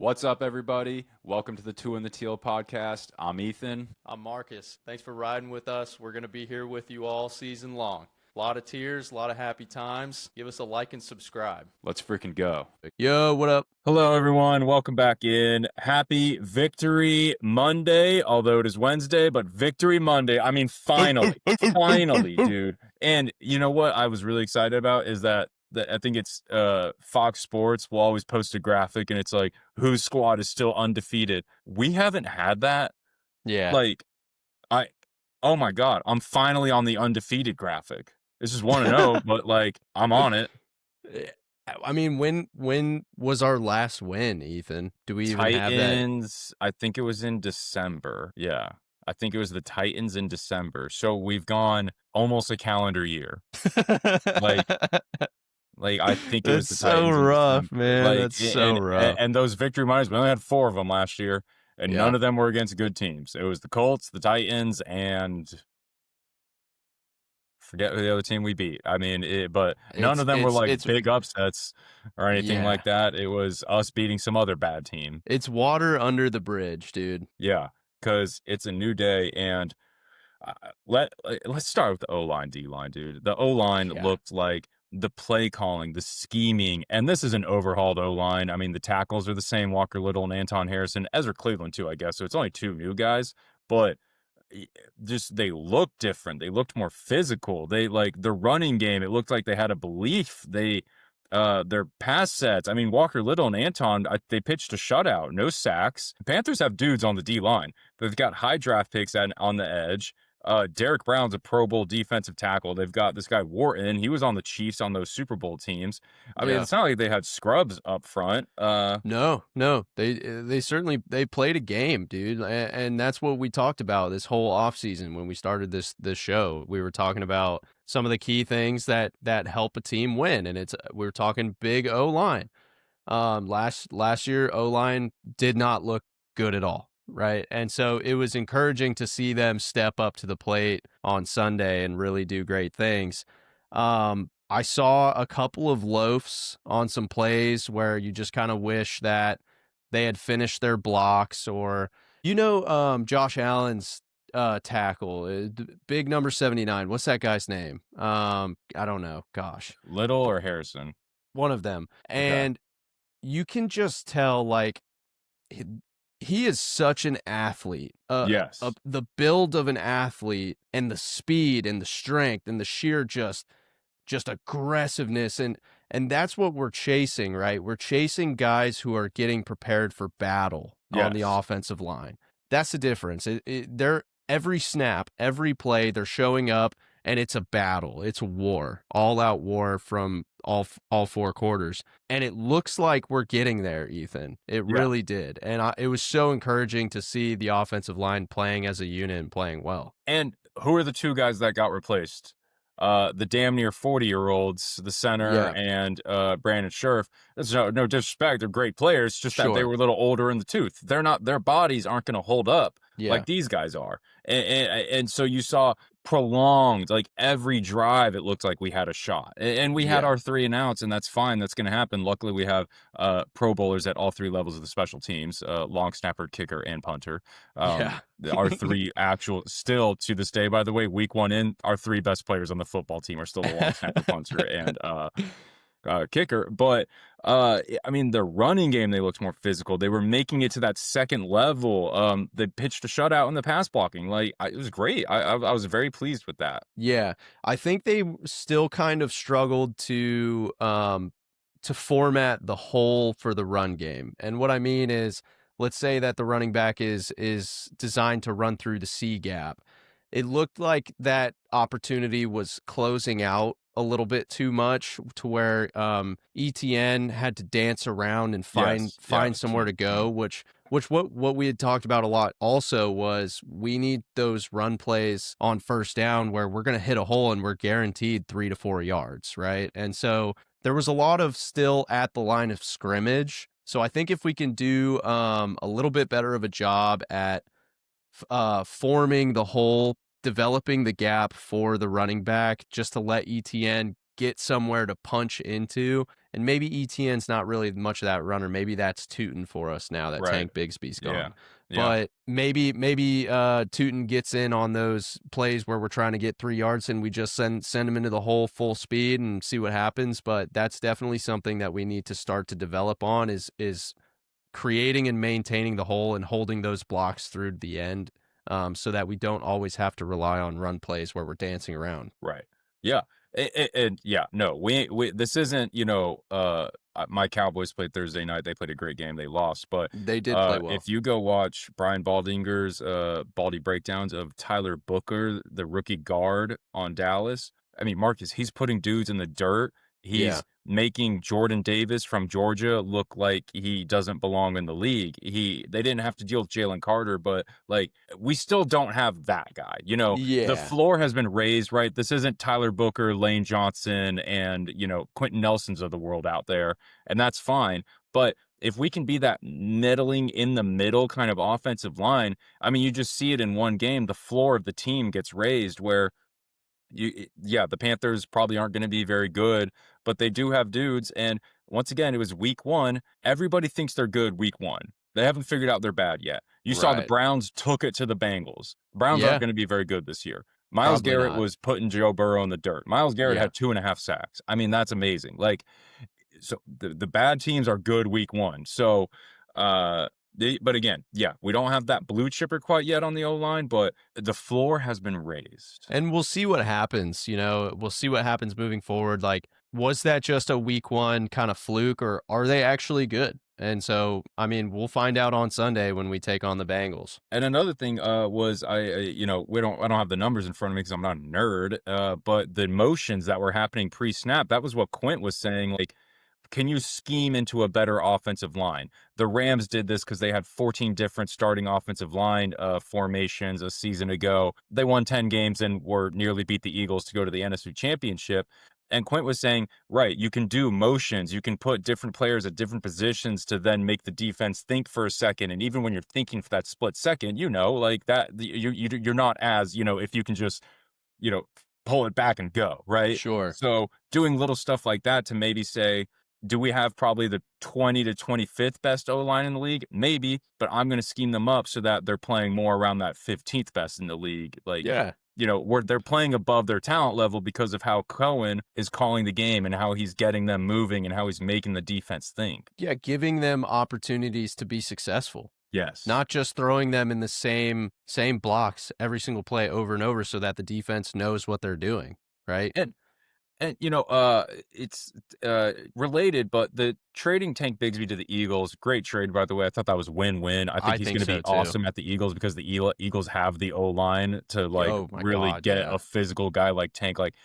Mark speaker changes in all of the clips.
Speaker 1: What's up, everybody? Welcome to the Two in the Teal podcast. I'm Ethan.
Speaker 2: I'm Marcus. Thanks for riding with us. We're going to be here with you all season long. A lot of tears, a lot of happy times. Give us a like and subscribe.
Speaker 1: Let's freaking go.
Speaker 2: Yo, what up?
Speaker 1: Hello, everyone. Welcome back in. Happy Victory Monday, although it is Wednesday, but Victory Monday. I mean, finally, dude. And you know what I was really excited about is that I think it's Fox Sports will always post a graphic and it's like, whose squad is still undefeated? We haven't had that.
Speaker 2: Yeah.
Speaker 1: Like, oh my God, I'm finally on the undefeated graphic. This is 1-0, but like, I'm on it.
Speaker 2: I mean, when was our last win, Ethan? Do we even have that?
Speaker 1: Titans, I think it was in December. Yeah. I think it was the Titans in December. So we've gone almost a calendar year. Like, I think it was the
Speaker 2: That's
Speaker 1: Titans
Speaker 2: so
Speaker 1: in
Speaker 2: rough,
Speaker 1: December.
Speaker 2: man.
Speaker 1: Like,
Speaker 2: That's so rough.
Speaker 1: and those victory Mondays, we only had 4 of them last year, and none
Speaker 2: Yeah.
Speaker 1: of them were against good teams. It was the Colts, the Titans, and forget who the other team we beat. I mean, but none of them were like big upsets or anything
Speaker 2: Yeah.
Speaker 1: like that. It was us beating some other bad team.
Speaker 2: It's water under the bridge, dude.
Speaker 1: Yeah, because it's a new day, and let's start with the O-line, D-line, dude. The O-line
Speaker 2: Yeah.
Speaker 1: looked like the play calling, the scheming, and this is an overhauled O-line. I mean, the tackles are the same, Walker Little and Anton Harrison, Ezra Cleveland too, I guess. So it's only 2 new guys, but just they looked different. They looked more physical. They like the running game. It looked like they had a belief. Their pass sets. I mean, Walker Little and Anton, they pitched a shutout, no sacks. Panthers have dudes on the D line. They've got high draft picks on the edge. Derek Brown's a Pro Bowl defensive tackle. They've got this guy Wharton. He was on the Chiefs on those Super Bowl teams. I mean, it's not like they had scrubs up front.
Speaker 2: No. They certainly they played a game, dude, and that's what we talked about this whole offseason when we started this show. We were talking about some of the key things that help a team win, and we were talking big O-line. Last year O-line did not look good at all. Right. And so it was encouraging to see them step up to the plate on Sunday and really do great things. I saw a couple of loafs on some plays where you just kind of wish that they had finished their blocks or, Josh Allen's tackle, big number 79. What's that guy's name? I don't know. Gosh.
Speaker 1: Little or Harrison?
Speaker 2: One of them. And you can just tell, like, he is such an athlete.
Speaker 1: Yes.
Speaker 2: The build of an athlete and the speed and the strength and the sheer just aggressiveness and that's what we're chasing, right? We're chasing guys who are getting prepared for battle on the offensive line. That's the difference. They're every snap, every play, they're showing up and it's a battle. It's a war, all out war from all 4 quarters. And it looks like we're getting there, Ethan. It really did. And it was so encouraging to see the offensive line playing as a unit and playing well.
Speaker 1: And who are the 2 guys that got replaced? The damn near 40-year-olds, the center and Brandon Scherf. There's no disrespect. They're great players. Just that they were a little older in the tooth. Their bodies aren't going to hold up like these guys are. And so you saw prolonged, like every drive, it looked like we had a shot. And we had our 3 and outs, and that's fine. That's going to happen. Luckily, we have Pro Bowlers at all 3 levels of the special teams, long snapper, kicker, and punter. Our 3 actual, still to this day, by the way, week 1 in, our 3 best players on the football team are still the long snapper, punter, and kicker. But I mean, the running game, they looked more physical. They were making it to that second level. They pitched a shutout in the pass blocking. Like, it was great. I was very pleased with that.
Speaker 2: Yeah, I think they still kind of struggled to format the whole for the run game. And what I mean is, let's say that the running back is designed to run through the C gap. It looked like that opportunity was closing out a little bit too much to where ETN had to dance around and find somewhere to go, which what we had talked about a lot also was we need those run plays on first down where we're going to hit a hole and we're guaranteed 3 to 4 yards, right? And so there was a lot of still at the line of scrimmage. So I think if we can do a little bit better of a job at forming the hole, developing the gap for the running back just to let ETN get somewhere to punch into And maybe ETN's not really much of that runner. Maybe that's Tootin for us now that
Speaker 1: Right.
Speaker 2: Tank Bigsby's
Speaker 1: Yeah.
Speaker 2: gone.
Speaker 1: Yeah.
Speaker 2: But maybe Tootin gets in on those plays where we're trying to get 3 yards and we just send him into the hole full speed and see what happens. But that's definitely something that we need to start to develop on is creating and maintaining the hole and holding those blocks through the end, so that we don't always have to rely on run plays where we're dancing around.
Speaker 1: Right. Yeah. And yeah, no, we this isn't, my Cowboys played Thursday night. They played a great game. They lost, but
Speaker 2: They did play well.
Speaker 1: if you go watch Brian Baldinger's Baldy breakdowns of Tyler Booker, the rookie guard on Dallas, I mean, Marcus, he's putting dudes in the dirt.
Speaker 2: Yeah.
Speaker 1: He's making Jordan Davis from Georgia look like he doesn't belong in the league. They didn't have to deal with Jalen Carter, but like we still don't have that guy. The
Speaker 2: Yeah.
Speaker 1: floor has been raised, right? This isn't Tyler Booker, Lane Johnson, and Quentin Nelson's of the world out there, and that's fine. But if we can be that middling in the middle kind of offensive line, I mean, you just see it in one game. The floor of the team gets raised where yeah, the Panthers probably aren't going to be very good, but they do have dudes. And once again, it was week one. Everybody thinks they're good week one. They haven't figured out they're bad yet. You saw the
Speaker 2: Right.
Speaker 1: Browns took it to the Bengals. Browns aren't
Speaker 2: Yeah.
Speaker 1: going to be very good this year. Miles
Speaker 2: Probably
Speaker 1: Garrett
Speaker 2: not.
Speaker 1: was putting Joe Burrow in the dirt. Miles Garrett
Speaker 2: Yeah.
Speaker 1: had 2.5 sacks. I mean, that's amazing. Like, so the bad teams are good week one. So, but again, yeah, we don't have that blue chipper quite yet on the O line, but the floor has been raised.
Speaker 2: And we'll see what happens, we'll see what happens moving forward. Like, was that just a week one kind of fluke, or are they actually good? And so, I mean, we'll find out on Sunday when we take on the Bengals.
Speaker 1: And another thing was I don't have the numbers in front of me because I'm not a nerd. But the motions that were happening pre-snap, that was what Quint was saying. Like, can you scheme into a better offensive line? The Rams did this because they had 14 different starting offensive line formations a season ago. They won 10 games and were nearly beat the Eagles to go to the NFC Championship. And Quint was saying, right, you can do motions. You can put different players at different positions to then make the defense think for a second. And even when you're thinking for that split second, like that, you're not as, if you can just, you know, pull it back and go, right?
Speaker 2: Sure.
Speaker 1: So doing little stuff like that to maybe say, do we have probably the 20 to 25th best O line in the league? Maybe, but I'm going to scheme them up so that they're playing more around that 15th best in the league. Like,
Speaker 2: Yeah.
Speaker 1: where they're playing above their talent level because of how Cohen is calling the game and how he's getting them moving and how he's making the defense think.
Speaker 2: Yeah, giving them opportunities to be successful.
Speaker 1: Yes.
Speaker 2: Not just throwing them in the same blocks every single play over and over so that the defense knows what they're doing, right?
Speaker 1: And it's related, but the trading Tank Bigsby to the Eagles, great trade, by the way. I thought that was win-win. I think
Speaker 2: I
Speaker 1: he's
Speaker 2: think
Speaker 1: going to
Speaker 2: so
Speaker 1: be
Speaker 2: too.
Speaker 1: awesome at the Eagles because the Eagles have the O-line to
Speaker 2: Oh my
Speaker 1: really
Speaker 2: God,
Speaker 1: get
Speaker 2: yeah.
Speaker 1: a physical guy like Tank. Like,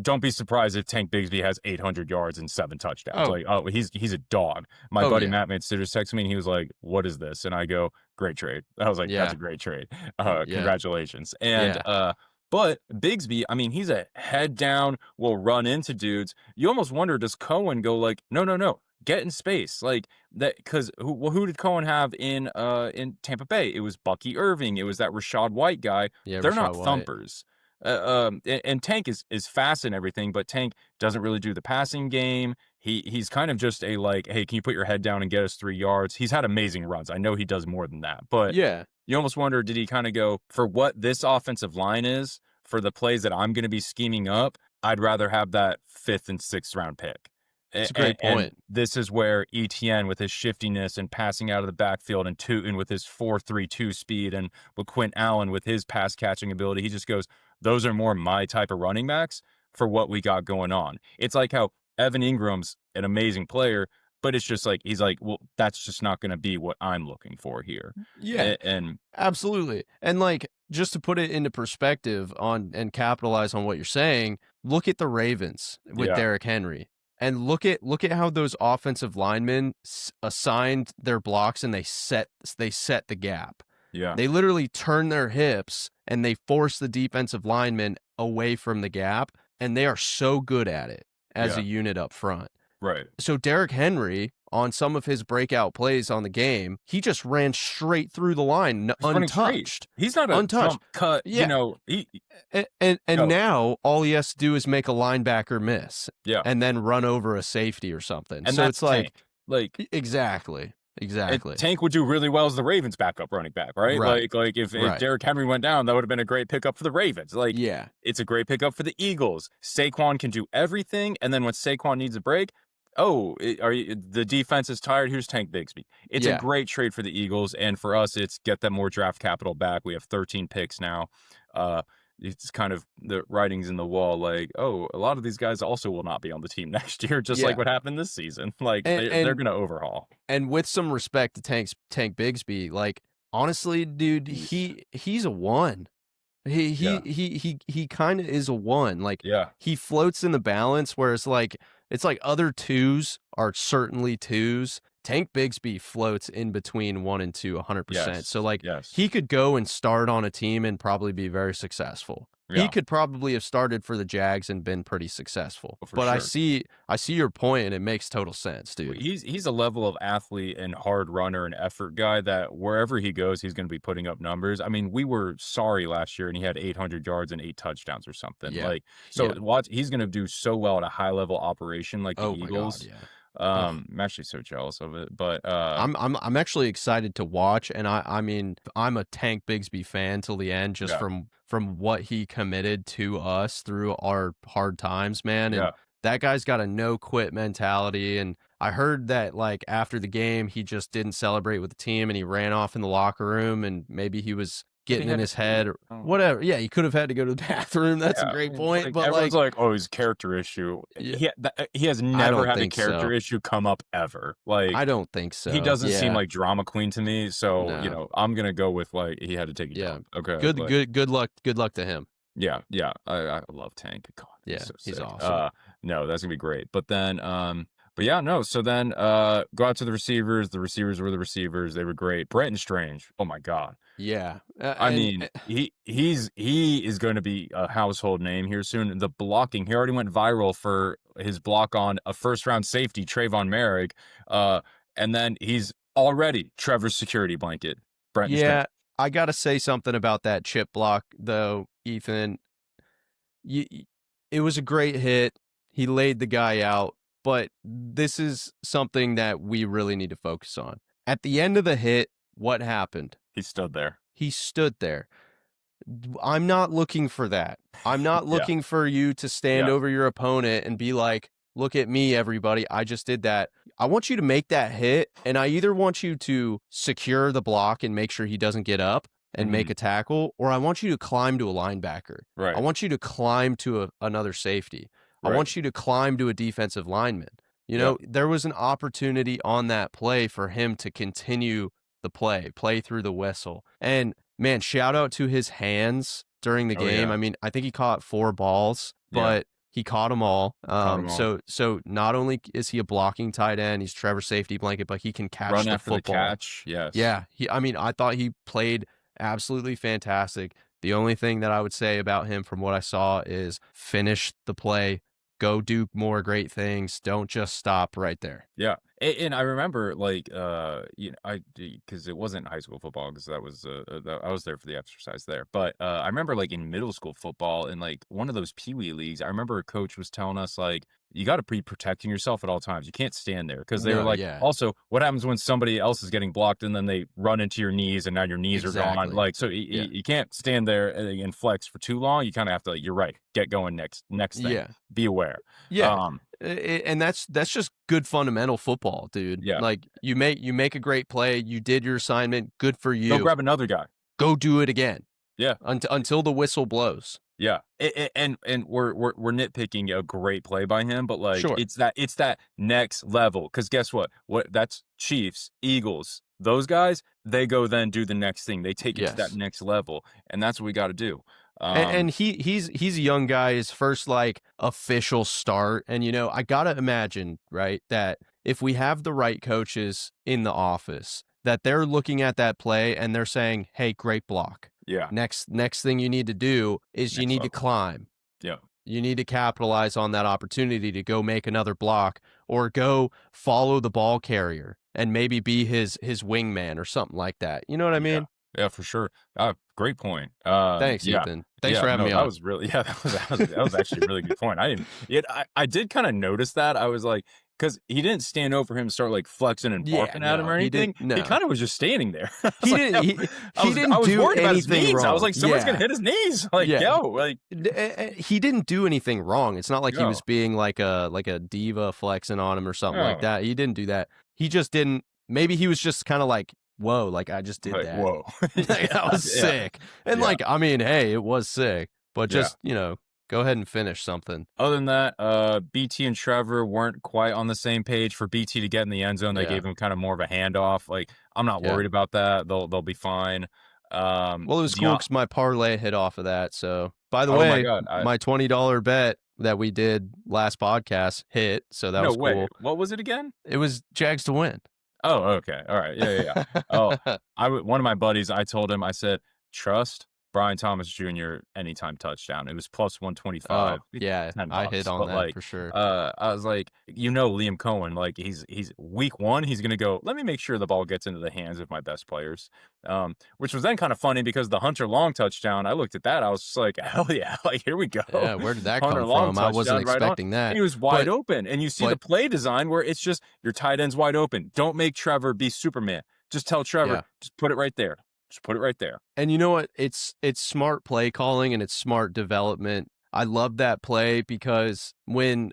Speaker 1: don't be surprised if Tank Bigsby has 800 yards and 7 touchdowns. He's a dog. My buddy
Speaker 2: Yeah.
Speaker 1: Matt Mansitters texted me and he was like, "What is this?" And I go, "Great trade." I was like, "That's
Speaker 2: Yeah.
Speaker 1: a great trade.
Speaker 2: Yeah.
Speaker 1: Congratulations." And
Speaker 2: Yeah.
Speaker 1: but Bigsby, I mean, he's a head down, will run into dudes. You almost wonder, does Cohen go like, no, no, no, get in space, like that? Because who did Cohen have in Tampa Bay? It was Bucky Irving. It was that Rashad White guy.
Speaker 2: Yeah,
Speaker 1: They're not
Speaker 2: Rachaad White.
Speaker 1: thumpers. And Tank is fast and everything, but Tank doesn't really do the passing game. He's kind of just a like, hey, can you put your head down and get us 3 yards? He's had amazing runs. I know he does more than that, but
Speaker 2: Yeah.
Speaker 1: you almost wonder, did he kind of go for what this offensive line is for the plays that I'm going to be scheming up? I'd rather have that 5th and 6th round pick.
Speaker 2: It's a great
Speaker 1: And
Speaker 2: point.
Speaker 1: this is where ETN with his shiftiness and passing out of the backfield and Tootin with his 4.32 speed and with Quint Allen with his pass catching ability, he just goes, those are more my type of running backs for what we got going on. It's like how Evan Ingram's an amazing player, but it's just like, he's like, well, that's just not going to be what I'm looking for here.
Speaker 2: Yeah.
Speaker 1: And
Speaker 2: Absolutely. And like, just to put it into perspective on and capitalize on what you're saying, look at the Ravens with
Speaker 1: yeah,
Speaker 2: Derrick Henry. And look at how those offensive linemen assigned their blocks and they set the gap.
Speaker 1: yeah,
Speaker 2: They literally turn their hips and they force the defensive linemen away from the gap, and they are so good at it as
Speaker 1: yeah.
Speaker 2: a unit up front.
Speaker 1: Right.
Speaker 2: So Derrick Henry, on some of his breakout plays on the game, he just ran straight through the line,
Speaker 1: He's running straight.
Speaker 2: untouched,
Speaker 1: He's not a
Speaker 2: untouched.
Speaker 1: jump cut,
Speaker 2: Yeah,
Speaker 1: he
Speaker 2: and
Speaker 1: yo,
Speaker 2: now all he has to do is make a linebacker miss
Speaker 1: yeah,
Speaker 2: and then run over a safety or something.
Speaker 1: and
Speaker 2: So
Speaker 1: that's
Speaker 2: it's like
Speaker 1: Tank. Like,
Speaker 2: exactly,
Speaker 1: and
Speaker 2: exactly.
Speaker 1: Tank would do really well as the Ravens' backup running back, right?
Speaker 2: Right,
Speaker 1: Like if
Speaker 2: right.
Speaker 1: Derrick Henry went down, that would have been a great pickup for the Ravens. Like,
Speaker 2: Yeah,
Speaker 1: it's a great pickup for the Eagles. Saquon can do everything, and then when Saquon needs a break, oh, are you, the defense is tired? Here's Tank Bigsby. It's a
Speaker 2: yeah,
Speaker 1: great trade for the Eagles, and for us, it's get them more draft capital back. We have 13 picks now. Uh, it's kind of the writings in the wall, like, oh, a lot of these guys also will not be on the team next year, just like
Speaker 2: yeah.
Speaker 1: what happened this season. Like
Speaker 2: And
Speaker 1: they're
Speaker 2: and
Speaker 1: gonna overhaul.
Speaker 2: and with some respect to Tank Bigsby, like honestly, dude,
Speaker 1: Beast.
Speaker 2: he's a one.
Speaker 1: Yeah.
Speaker 2: He kind of is a one. Like
Speaker 1: Yeah.
Speaker 2: he floats in the balance, whereas like it's like other twos are certainly twos. Tank Bigsby floats in between 1 and 2 100%. So
Speaker 1: Yes.
Speaker 2: like
Speaker 1: Yes.
Speaker 2: he could go and start on a team and probably be very successful. He
Speaker 1: Yeah.
Speaker 2: could probably have started for the Jags and been pretty successful.
Speaker 1: For
Speaker 2: But
Speaker 1: sure.
Speaker 2: I see your point and it makes total sense, dude.
Speaker 1: He's a level of athlete and hard runner and effort guy that wherever he goes, he's going to be putting up numbers. I mean, we were sorry last year, and he had 800 yards and 8 touchdowns or something.
Speaker 2: Yeah.
Speaker 1: Like, so
Speaker 2: Yeah.
Speaker 1: watch, he's going to do so well at a high level operation like the
Speaker 2: Oh my god,
Speaker 1: Eagles.
Speaker 2: yeah. Ugh.
Speaker 1: I'm actually so jealous of it, but
Speaker 2: I'm actually excited to watch, and I mean I'm a Tank Bigsby fan till the end, just
Speaker 1: yeah,
Speaker 2: from what he committed to us through our hard times, man. And
Speaker 1: yeah.
Speaker 2: that guy's got a no quit mentality. And I heard that like after the game, he just didn't celebrate with the team, and he ran off in the locker room, and maybe he was
Speaker 1: Maybe he
Speaker 2: getting in
Speaker 1: had to
Speaker 2: his head
Speaker 1: pee.
Speaker 2: or
Speaker 1: Oh.
Speaker 2: whatever. Yeah, he could have had to go to the bathroom. That's a
Speaker 1: Yeah, I
Speaker 2: great
Speaker 1: mean,
Speaker 2: point,
Speaker 1: like,
Speaker 2: but
Speaker 1: everyone's
Speaker 2: like,
Speaker 1: like, "Oh, he's a character issue."
Speaker 2: yeah,
Speaker 1: He has
Speaker 2: I
Speaker 1: never
Speaker 2: don't
Speaker 1: had a
Speaker 2: think
Speaker 1: character
Speaker 2: so.
Speaker 1: issue come up ever. Like,
Speaker 2: I don't think
Speaker 1: he
Speaker 2: so.
Speaker 1: doesn't seem
Speaker 2: Yeah,
Speaker 1: like drama queen to me, so,
Speaker 2: no.
Speaker 1: I'm gonna go with, like, he had to take a
Speaker 2: Yeah.
Speaker 1: dump. Okay,
Speaker 2: Good
Speaker 1: like,
Speaker 2: good good luck. Good luck to him.
Speaker 1: yeah, yeah, I love Tank. God, he's
Speaker 2: Yeah,
Speaker 1: so
Speaker 2: he's
Speaker 1: sick.
Speaker 2: awesome.
Speaker 1: No, that's gonna be great. But then, but yeah, no, so then, go out to the receivers. The receivers were the receivers. They were great. Brenton Strange, oh my god.
Speaker 2: Yeah,
Speaker 1: I mean, he is gonna be a household name here soon. The blocking, he already went viral for his block on a first-round safety, Trayvon Merrick, uh, and then he's already Trevor's security blanket, Brenton
Speaker 2: yeah,
Speaker 1: Strange.
Speaker 2: I gotta say something about that chip block though, Ethan. It was a great hit. He laid the guy out, but this is something that we really need to focus on. At the end of the hit, what happened?
Speaker 1: He stood there.
Speaker 2: He stood there. I'm not looking for that. I'm not
Speaker 1: Yeah,
Speaker 2: looking for you to stand
Speaker 1: yeah,
Speaker 2: over your opponent and be like, look at me, everybody. I just did that. I want you to make that hit. And I either want you to secure the block and make sure he doesn't get up and make
Speaker 1: mhm,
Speaker 2: a tackle, or I want you to climb to a linebacker. I
Speaker 1: right,
Speaker 2: want you to climb to another safety. I
Speaker 1: right,
Speaker 2: want you to climb to a defensive lineman. You
Speaker 1: yeah,
Speaker 2: know, there was an opportunity on that play for him to continue the play through the whistle. And man, shout out to his hands during the
Speaker 1: oh
Speaker 2: game.
Speaker 1: yeah,
Speaker 2: I mean, I think he caught 4 balls,
Speaker 1: yeah,
Speaker 2: but he caught them all.
Speaker 1: caught him all.
Speaker 2: So not only is he a blocking tight end, he's Trevor's safety blanket, but he can catch
Speaker 1: Run
Speaker 2: the
Speaker 1: after the
Speaker 2: football.
Speaker 1: catch, yes,
Speaker 2: Yeah, I mean, I thought he played absolutely fantastic. The only thing that I would say about him from what I saw is finish the play, go do more great things. Don't just stop right there.
Speaker 1: yeah, and I remember, like, I because it wasn't high school football because that was, I was there for the exercise there, but, I remember, like, in middle school football in, like, one of those peewee leagues, I remember a coach was telling us, like, "You gotta be protecting yourself at all times, you can't stand there because they were
Speaker 2: No,
Speaker 1: like,
Speaker 2: yeah,
Speaker 1: "Also, what happens when somebody else is getting blocked and then they run into your knees and now your knees are gone?"
Speaker 2: exactly.
Speaker 1: Like, so
Speaker 2: Yeah,
Speaker 1: you can't stand there and flex for too long, you kinda have to, like, you're right, get going next thing,
Speaker 2: yeah.
Speaker 1: be aware.
Speaker 2: Yeah,
Speaker 1: Um,
Speaker 2: and that's just good fundamental football, dude.
Speaker 1: yeah,
Speaker 2: Like you make a great play, you did your assignment, good for
Speaker 1: go
Speaker 2: you.
Speaker 1: grab another guy.
Speaker 2: Go do it again
Speaker 1: Yeah.
Speaker 2: until the whistle blows.
Speaker 1: Yeah, and we're nitpicking a great play by him, but, like,
Speaker 2: Sure.
Speaker 1: it's that next level. Because guess what? That's Chiefs, Eagles, those guys, they go then do the next thing. They take it to that
Speaker 2: Yes.
Speaker 1: next level, and that's what we gotta do.
Speaker 2: And
Speaker 1: Um,
Speaker 2: he's a young guy, his first like official start. And you know, I gotta imagine, right, that if we have the right coaches in the office, that they're looking at that play and they're saying, hey, great block.
Speaker 1: yeah,
Speaker 2: Next thing you need to do is you
Speaker 1: next
Speaker 2: need to
Speaker 1: level.
Speaker 2: climb.
Speaker 1: Yeah,
Speaker 2: You need to capitalize on that opportunity to go make another block or go follow the ball carrier and maybe be his wingman or something like that. You know what I
Speaker 1: Yeah.
Speaker 2: mean?
Speaker 1: Yeah, for sure. Great point.
Speaker 2: Thanks,
Speaker 1: Yeah.
Speaker 2: Ethan. Thanks
Speaker 1: Yeah,
Speaker 2: for having
Speaker 1: no,
Speaker 2: me
Speaker 1: that
Speaker 2: on.
Speaker 1: was really yeah, that was actually a really good point. I didn't yet I did kinda notice that. I was like, because he didn't stand over him and start, like, flexing and
Speaker 2: Yeah,
Speaker 1: barking at him
Speaker 2: no,
Speaker 1: or
Speaker 2: he didn't.
Speaker 1: anything. He
Speaker 2: No,
Speaker 1: kinda was just standing there. I was
Speaker 2: he
Speaker 1: like,
Speaker 2: didn't.
Speaker 1: "Yo,"
Speaker 2: He
Speaker 1: I
Speaker 2: didn't
Speaker 1: was
Speaker 2: do
Speaker 1: worried about his
Speaker 2: anything
Speaker 1: knees. I was
Speaker 2: wrong.
Speaker 1: like, "Someone's gonna
Speaker 2: Yeah,
Speaker 1: hit his knees." Like,
Speaker 2: yeah.
Speaker 1: "Yo," like,
Speaker 2: He didn't do anything wrong. It's not like he was
Speaker 1: "No,
Speaker 2: being like a diva flexing on him or something like
Speaker 1: no."
Speaker 2: that. He didn't do that. He just didn't. Maybe he was just kind of like, "Whoa!" Like I just did
Speaker 1: Like,
Speaker 2: that.
Speaker 1: "Whoa."
Speaker 2: Like,
Speaker 1: Yeah,
Speaker 2: that was
Speaker 1: yeah,
Speaker 2: sick. And
Speaker 1: yeah,
Speaker 2: like, I mean, hey, it was sick. But
Speaker 1: yeah.
Speaker 2: just go ahead and finish something.
Speaker 1: Other than that, BT and Trevor weren't quite on the same page. For BT to get in the end zone, they
Speaker 2: Yeah,
Speaker 1: gave him kind of more of a handoff. Like, I'm not
Speaker 2: yeah.
Speaker 1: worried about that. They'll be fine.
Speaker 2: Well, it was cool
Speaker 1: Dion
Speaker 2: because my parlay hit off of that. So, by the
Speaker 1: Oh my
Speaker 2: way,
Speaker 1: god,
Speaker 2: my $20 bet that we did last podcast hit. So that
Speaker 1: no
Speaker 2: was
Speaker 1: way.
Speaker 2: cool.
Speaker 1: What was it again?
Speaker 2: It was Jags to win.
Speaker 1: Oh, okay. All right. Yeah, yeah, yeah. Oh, one of my buddies, I told him, I said, trust Brian Thomas Jr. anytime touchdown. It was plus 125,
Speaker 2: Oh, yeah, I hit
Speaker 1: $10.
Speaker 2: on
Speaker 1: But
Speaker 2: that
Speaker 1: like,
Speaker 2: for sure.
Speaker 1: I was like, Liam Cohen, like he's week one, he's gonna go, let me make sure the ball gets into the hands of my best players. Which was then kind of funny because the Hunter Long touchdown, I looked at that, I was just like, hell yeah, like here we go.
Speaker 2: Yeah, where did that
Speaker 1: Hunter
Speaker 2: come
Speaker 1: Long
Speaker 2: from? I wasn't
Speaker 1: touchdown right on.
Speaker 2: expecting
Speaker 1: And
Speaker 2: that.
Speaker 1: he was wide
Speaker 2: But
Speaker 1: open. And you see the
Speaker 2: but
Speaker 1: play design where it's just your tight end's wide open. Don't make Trevor be Superman. Just tell Trevor,
Speaker 2: yeah.
Speaker 1: just put it right there. Just put it right there.
Speaker 2: And you know what? It's smart play calling and it's smart development. I love that play because when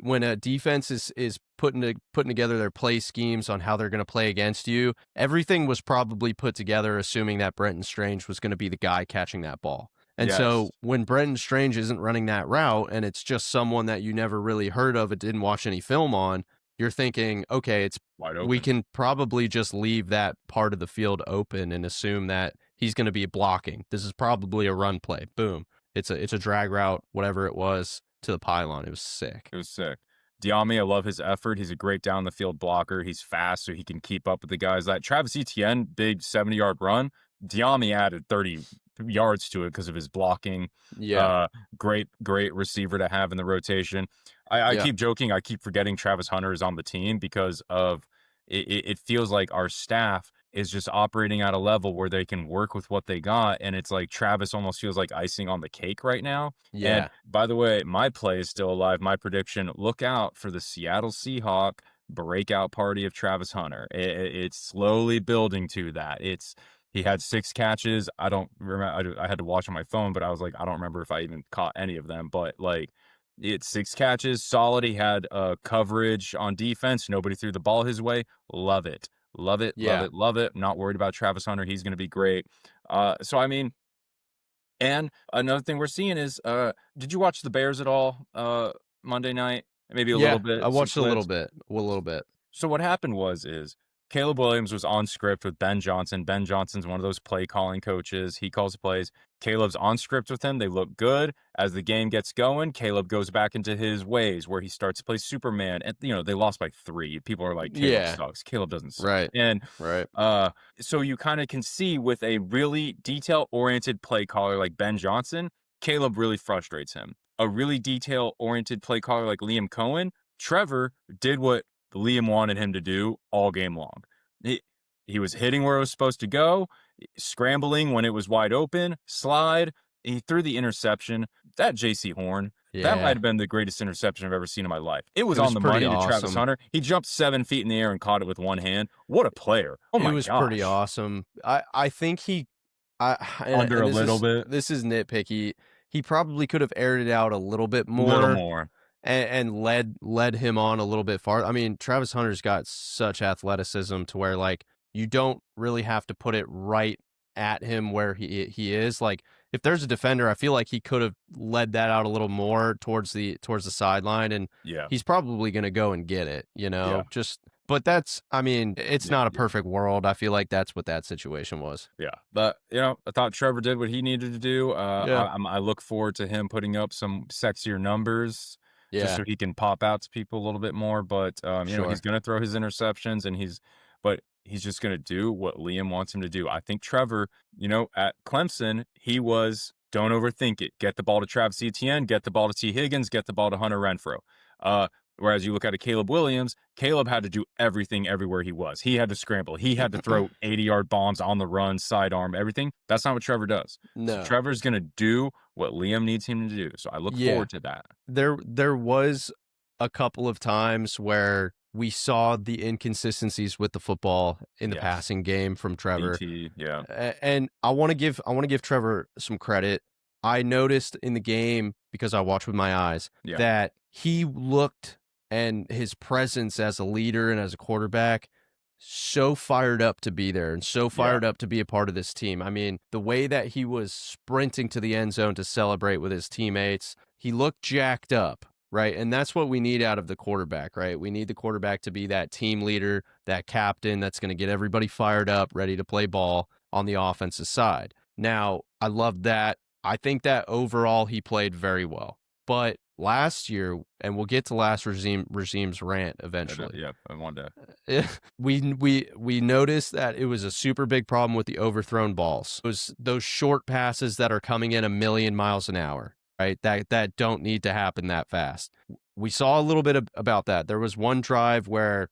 Speaker 2: when a defense is putting together their play schemes on how they're going to play against you, everything was probably put together assuming that Brenton Strange was going to be the guy catching that ball. And so
Speaker 1: Yes.
Speaker 2: when Brenton Strange isn't running that route and it's just someone that you never really heard of and didn't watch any film on, you're thinking, okay,
Speaker 1: Wide
Speaker 2: we
Speaker 1: open.
Speaker 2: can probably just leave that part of the field open and assume that he's going to be blocking. This is probably a run play. Boom. It's a drag route, whatever it was, to the pylon. It was sick.
Speaker 1: It was sick. Diami, I love his effort. He's a great down the field blocker. He's fast, so he can keep up with the guys. That Travis Etienne, big 70-yard run. Diami added 30 yards to it because of his blocking.
Speaker 2: Yeah.
Speaker 1: Uh, great receiver to have in the rotation. I
Speaker 2: Yeah.
Speaker 1: keep joking. I keep forgetting Travis Hunter is on the team because of it feels like our staff is just operating at a level where they can work with what they got. And it's like Travis almost feels like icing on the cake right now. And
Speaker 2: Yeah.
Speaker 1: by the way, my play is still alive. My prediction, look out for the Seattle Seahawk breakout party of Travis Hunter. It's slowly building to that. He had 6 catches. I don't remember. I had to watch on my phone, but I was like, I don't remember if I even caught any of them. But like, it's 6 catches, solid. He had coverage on defense. Nobody threw the ball his way. Love it. Love it, love
Speaker 2: Yeah.
Speaker 1: it, love it. Not worried about Travis Hunter. He's going to be great. So I mean, and another thing we're seeing is, did you watch the Bears at all Monday night? Maybe a little
Speaker 2: Yeah. I
Speaker 1: bit, some
Speaker 2: watched a little
Speaker 1: clips.
Speaker 2: bit. A little bit.
Speaker 1: So what happened is Caleb Williams was on script with Ben Johnson. Ben Johnson's one of those play calling coaches. He calls the plays. Caleb's on script with him. They look good. As the game gets going, Caleb goes back into his ways where he starts to play Superman. And they lost by 3. People are like, Caleb
Speaker 2: Yeah.
Speaker 1: sucks. Caleb doesn't suck.
Speaker 2: Right.
Speaker 1: And
Speaker 2: Right.
Speaker 1: so you kind of can see with a really detail-oriented play caller like Ben Johnson, Caleb really frustrates him. A really detail-oriented play caller like Liam Cohen, Trevor did what Liam wanted him to do all game long. He was hitting where it was supposed to go, scrambling when it was wide open, slide. He threw the interception. That J.C. Horn, that might
Speaker 2: Yeah.
Speaker 1: have been the greatest interception I've ever seen in my life. It was
Speaker 2: It
Speaker 1: on
Speaker 2: was
Speaker 1: the
Speaker 2: pretty
Speaker 1: money to Travis
Speaker 2: awesome.
Speaker 1: Hunter. He jumped 7 feet in the air and caught it with one hand. What a player. Oh
Speaker 2: It
Speaker 1: my
Speaker 2: was pretty
Speaker 1: gosh.
Speaker 2: awesome. I think he I
Speaker 1: Under
Speaker 2: and
Speaker 1: a little bit.
Speaker 2: this is nitpicky. He probably could have aired it out a little bit
Speaker 1: Little
Speaker 2: more
Speaker 1: more.
Speaker 2: and led him on a little bit farther. I mean, Travis Hunter's got such athleticism to where like you don't really have to put it right at him where he is. Like if there's a defender, I feel like he could have led that out a little more towards the sideline, and
Speaker 1: Yeah.
Speaker 2: he's probably going to go and get it.
Speaker 1: Yeah.
Speaker 2: Just but that's I mean, it's
Speaker 1: Yeah.
Speaker 2: not a
Speaker 1: Yeah.
Speaker 2: perfect world. I feel like that's what that situation was.
Speaker 1: Yeah. But, I thought Trevor did what he needed to do.
Speaker 2: Yeah,
Speaker 1: I look forward to him putting up some sexier numbers just
Speaker 2: yeah,
Speaker 1: so he can pop out to people a little bit more. But, he's
Speaker 2: sure.
Speaker 1: going to throw his interceptions but he's just going to do what Liam wants him to do. I think Trevor, at Clemson, he was Don't overthink it. Get the ball to Travis Etienne, get the ball to T. Higgins, get the ball to Hunter Renfrow. Whereas you look at a Caleb Williams, Caleb had to do everything everywhere he was. He had to scramble. He had to throw 80-yard bombs on the run, sidearm, everything. That's not what Trevor does. So
Speaker 2: No.
Speaker 1: Trevor's going to do what Liam needs him to do. So I look
Speaker 2: Yeah.
Speaker 1: forward to that.
Speaker 2: There was a couple of times where we saw the inconsistencies with the football in the passing game from Trevor.
Speaker 1: Yeah.
Speaker 2: And I want to give Trevor some credit. I noticed in the game, because I watched with my eyes, that he looked, and his presence as a leader and as a quarterback, so fired up to be there and so fired up to be a part of this team. I mean, the way that he was sprinting to the end zone to celebrate with his teammates, he looked jacked up, right? And that's what we need out of the quarterback, right? We need the quarterback to be that team leader, that captain that's going to get everybody fired up, ready to play ball on the offensive side. Now, I love that. I think that overall he played very well. But last year, and we'll get to last regime's rant eventually.
Speaker 1: Yeah, one day.
Speaker 2: We noticed that it was a super big problem with the overthrown balls. It was those short passes that are coming in 1,000,000 miles an hour, right? That don't need to happen that fast. We saw a little bit about that. There was one drive where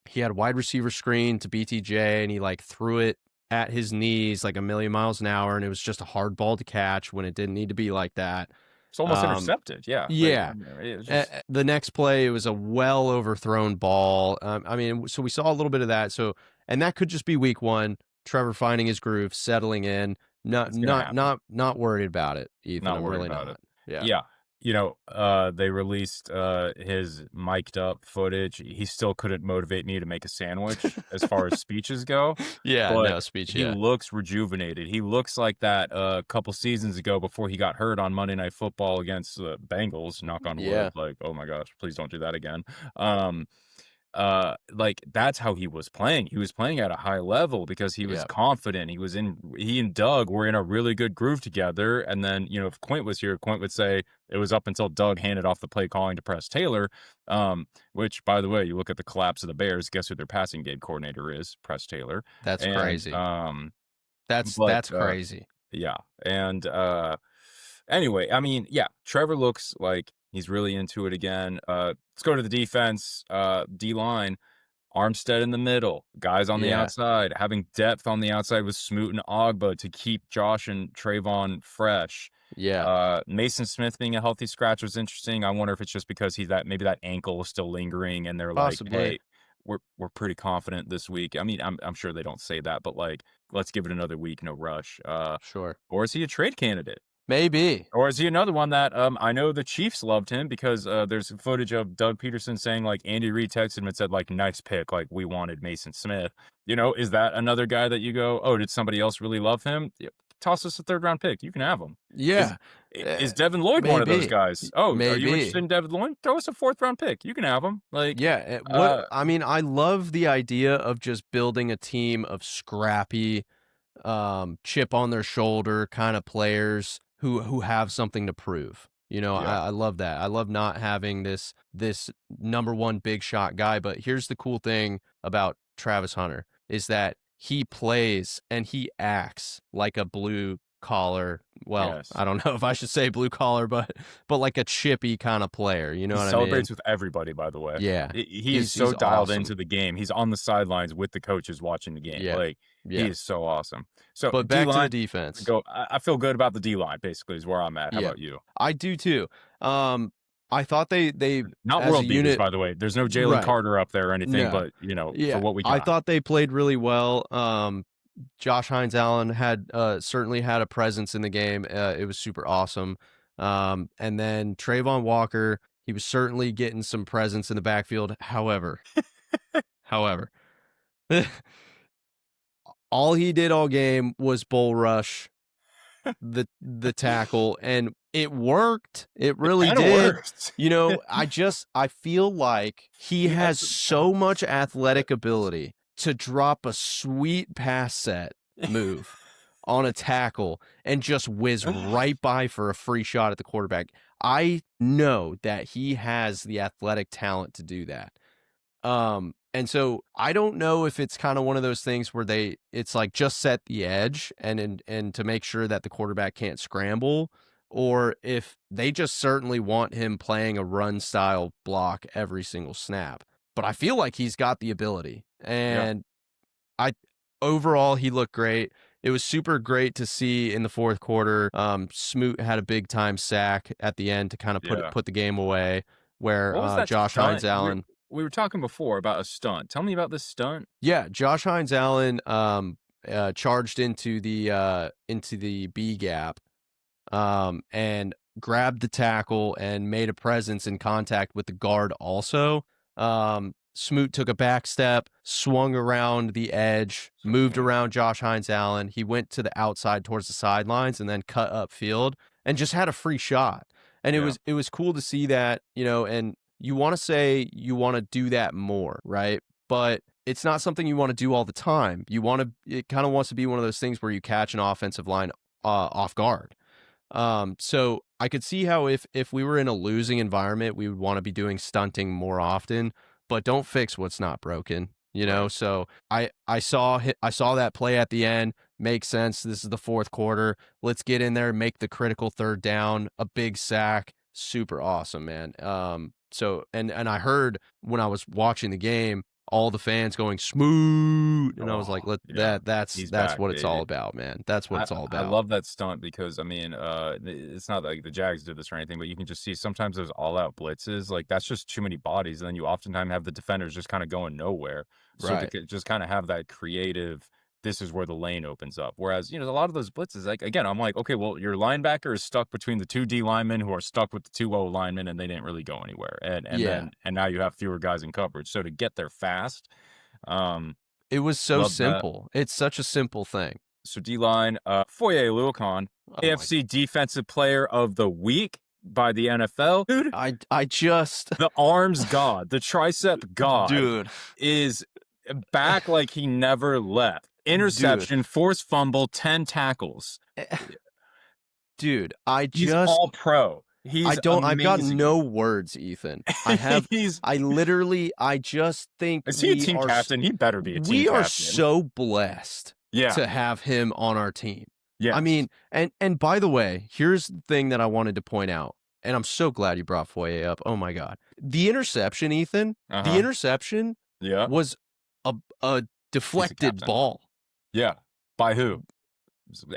Speaker 2: he had a wide receiver screen to BTJ, and he like threw it at his knees like 1,000,000 miles an hour, and it was just a hard ball to catch when it didn't need to be like that.
Speaker 1: It's almost intercepted. Yeah.
Speaker 2: Yeah.
Speaker 1: Just...
Speaker 2: The next play, it was a well overthrown ball. I mean, so we saw a little bit of that. So, and that could just be week one. Trevor finding his groove, settling in, not worried about it, Ethan.
Speaker 1: Not
Speaker 2: I'm
Speaker 1: worried
Speaker 2: really
Speaker 1: about
Speaker 2: not.
Speaker 1: it. Yeah. You know, they released his mic'd up footage. He still couldn't motivate me to make a sandwich as far as speeches go.
Speaker 2: No speech.
Speaker 1: He looks rejuvenated. He looks like that a couple seasons ago before he got hurt on Monday Night Football against the Bengals. Knock on wood. Like, oh my gosh, please don't do that again. Like that's how he was playing. He was playing at a high level because he was confident. He and Doug were in a really good groove together. And then, you know, if Quint was here, Quint would say it was up until Doug handed off the play calling to Press Taylor. Which, by the way, you look at the collapse of the Bears, guess who their passing game coordinator is? Press Taylor.
Speaker 2: Crazy. That's crazy.
Speaker 1: Yeah. And anyway, I mean, Trevor looks like he's really into it again. Let's go to the defense. D-line, Armstead in the middle, guys on the outside, having depth on the outside with Smoot and Ogba to keep Josh and Trayvon fresh. Mason Smith being a healthy scratch was interesting. I wonder if it's just because maybe that ankle is still lingering, and they're
Speaker 2: Possibly.
Speaker 1: like, hey, we're pretty confident this week. I mean, I'm sure they don't say that, but like, let's give it another week, no rush.
Speaker 2: Sure.
Speaker 1: Or is he a trade candidate?
Speaker 2: Maybe.
Speaker 1: Or is he another one that I know the Chiefs loved him because there's footage of Doug Peterson saying like Andy Reid texted him and said like nice pick, like we wanted Mason Smith. You know, is that another guy that you go, oh, did somebody else really love him? Toss us a 3rd-round pick. You can have him.
Speaker 2: Yeah.
Speaker 1: Is Devin Lloyd one of those guys? Oh,
Speaker 2: maybe.
Speaker 1: Are you interested in Devin Lloyd? Throw us a 4th-round pick. You can have him. Like,
Speaker 2: I mean, I love the idea of just building a team of scrappy, chip on their shoulder kind of players who have something to prove. You know, I love that. I love not having this number one big shot guy. But here's the cool thing about Travis Hunter is that he plays and he acts like a blue collar. Well, I don't know if I should say blue collar, but like a chippy kind of player. You know what I mean?
Speaker 1: He celebrates with everybody, by the way.
Speaker 2: Yeah.
Speaker 1: He's so dialed into the game. He's on the sidelines with the coaches watching the game. He is so awesome. So,
Speaker 2: but back to the defense.
Speaker 1: I feel good about the D-line, basically, is where I'm at. How about you?
Speaker 2: I do too. I thought they
Speaker 1: not world beaters, by the way. There's no Jalen Carter up there or anything, but you know, for what we got.
Speaker 2: I thought they played really well. Josh Hines-Allen had certainly had a presence in the game. It was super awesome. And then Trayvon Walker, he was certainly getting some presence in the backfield. However, all he did all game was bull rush the tackle, and it worked. It really did.
Speaker 1: Worked.
Speaker 2: You know, I feel like he has so much athletic ability to drop a sweet pass set move on a tackle and just whiz right by for a free shot at the quarterback. I know that he has the athletic talent to do that. And so I don't know if it's kind of one of those things where it's like just set the edge and to make sure that the quarterback can't scramble, or if they just certainly want him playing a run style block every single snap. But I feel like he's got the ability.
Speaker 1: Yeah.
Speaker 2: And I overall he looked great. It was super great to see in the fourth quarter. Smoot had a big time sack at the end to kind of
Speaker 1: Yeah.
Speaker 2: put the game away, where
Speaker 1: What was that
Speaker 2: Josh Hines
Speaker 1: stunt? We
Speaker 2: Allen.
Speaker 1: we were talking before about a stunt. Tell me about this stunt.
Speaker 2: Yeah, Josh Hines Allen charged into the B gap, and grabbed the tackle and made a presence in contact with the guard also. Smoot took a back step, swung around the edge,
Speaker 1: So
Speaker 2: moved
Speaker 1: clean.
Speaker 2: around Josh Hines Allen. He went to the outside towards the sidelines and then cut upfield and just had a free shot. And
Speaker 1: Yeah.
Speaker 2: it was cool to see that, and you want to say you want to do that more, right? But it's not something you want to do all the time. It kind of wants to be one of those things where you catch an offensive line off guard. So I could see how if we were in a losing environment, we would want to be doing stunting more often, but don't fix what's not broken,
Speaker 1: Right.
Speaker 2: So I saw that play at the end. Makes sense. This is the fourth quarter. Let's get in there, make the critical third down, a big sack. Super awesome, man. So and I heard when I was watching the game, all the fans going smooth, and I was
Speaker 1: Oh,
Speaker 2: like,
Speaker 1: yeah.
Speaker 2: that's
Speaker 1: He's back,
Speaker 2: what it's all
Speaker 1: baby.
Speaker 2: about, man. That's what
Speaker 1: I
Speaker 2: it's all
Speaker 1: I
Speaker 2: about.
Speaker 1: love that stunt because I mean, it's not like the Jags did this or anything, but you can just see sometimes those all out blitzes, like that's just too many bodies, and then you oftentimes have the defenders just kind of going nowhere. So
Speaker 2: Right.
Speaker 1: just kind of have that creative, this is where the lane opens up. Whereas a lot of those blitzes, like again, I'm like, okay, well, your linebacker is stuck between the two D linemen who are stuck with the two O linemen, and they didn't really go anywhere,
Speaker 2: Yeah.
Speaker 1: and now you have fewer guys in coverage. So to get there fast, um,
Speaker 2: It was so
Speaker 1: love that.
Speaker 2: simple. It's such a simple thing.
Speaker 1: So D line, Foye Luokon,
Speaker 2: Oh my
Speaker 1: AFC Defensive Player of the Week by the NFL. Dude,
Speaker 2: I just
Speaker 1: the arms god, the tricep god
Speaker 2: dude,
Speaker 1: is back like he never left.
Speaker 2: dude.
Speaker 1: Interception, forced fumble, 10 tackles.
Speaker 2: eh, Dude, I
Speaker 1: He's
Speaker 2: just
Speaker 1: all pro. He's
Speaker 2: I've got
Speaker 1: amazing.
Speaker 2: no words, Ethan.
Speaker 1: He's
Speaker 2: I just think
Speaker 1: Is he a team captain? He better be a team
Speaker 2: we are
Speaker 1: captain.
Speaker 2: so blessed
Speaker 1: Yeah.
Speaker 2: to have him on our team. I
Speaker 1: Yes.
Speaker 2: mean, and by the way, here's the thing that I wanted to point out, and I'm so glad you brought Foye up. Oh my God. The interception, Ethan, the
Speaker 1: Uh-huh.
Speaker 2: interception
Speaker 1: Yeah.
Speaker 2: was a
Speaker 1: He's a
Speaker 2: deflected
Speaker 1: captain.
Speaker 2: ball.
Speaker 1: Yeah. By who?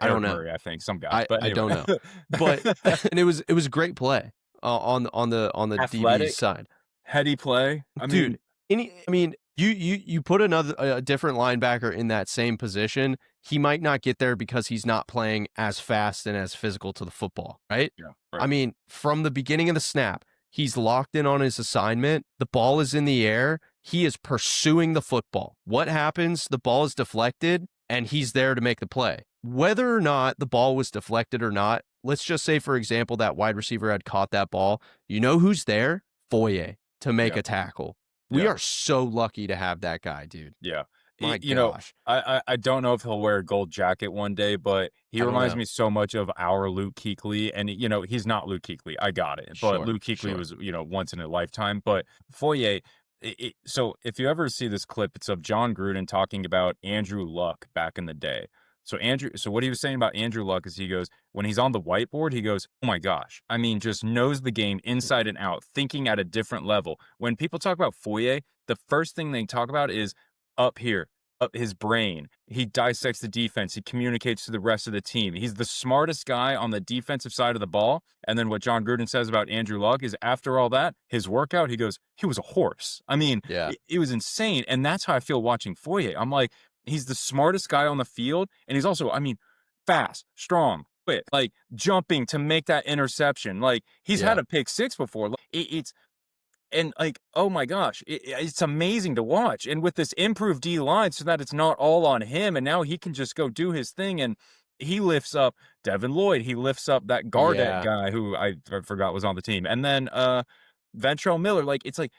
Speaker 2: I don't
Speaker 1: Eric
Speaker 2: know.
Speaker 1: Murray, I think, some guy. But
Speaker 2: I
Speaker 1: anyway.
Speaker 2: don't know. But and it was a great play on the DB's
Speaker 1: Athletic,
Speaker 2: side.
Speaker 1: heady play. I
Speaker 2: Dude,
Speaker 1: mean,
Speaker 2: you put a different linebacker in that same position, he might not get there because he's not playing as fast and as physical to the football, right?
Speaker 1: yeah,
Speaker 2: I
Speaker 1: right.
Speaker 2: mean, from the beginning of the snap, he's locked in on his assignment. The ball is in the air. He is pursuing the football. What happens? The ball is deflected and he's there to make the play. Whether or not the ball was deflected or not, let's just say, for example, that wide receiver had caught that ball. You know who's there? Foye to make
Speaker 1: Yeah,
Speaker 2: a tackle. We
Speaker 1: yeah,
Speaker 2: are so lucky to have that guy, dude.
Speaker 1: yeah.
Speaker 2: My gosh.
Speaker 1: I don't know if he'll wear a gold jacket one day, but he
Speaker 2: I don't
Speaker 1: reminds
Speaker 2: know.
Speaker 1: me so much of our Luke Kuechly, and he's not Luke Kuechly. I got it, but
Speaker 2: Sure,
Speaker 1: Luke Kuechly
Speaker 2: sure.
Speaker 1: was once in a lifetime. But Foye, so if you ever see this clip, it's of John Gruden talking about Andrew Luck back in the day. So what he was saying about Andrew Luck is he goes, when he's on the whiteboard, he goes, oh my gosh, I mean, just knows the game inside and out, thinking at a different level. When people talk about Foye, the first thing they talk about is up here, up his brain. He dissects the defense. He communicates to the rest of the team. He's the smartest guy on the defensive side of the ball. And then what John Gruden says about Andrew Luck is after all that, his workout, he goes, he was a horse. I mean,
Speaker 2: Yeah.
Speaker 1: it was insane. And that's how I feel watching Foye. I'm like, he's the smartest guy on the field. And he's also, I mean, fast, strong, quick, like jumping to make that interception. Like he's had
Speaker 2: Yeah.
Speaker 1: a pick six before. It's and like, oh my gosh, it's amazing to watch. And with this improved D line, so that it's not all on him, and now he can just go do his thing. And he lifts up Devin Lloyd. He lifts up that Gardeck
Speaker 2: Yeah.
Speaker 1: guy who I forgot was on the team, and then Ventrell Miller. Like it's like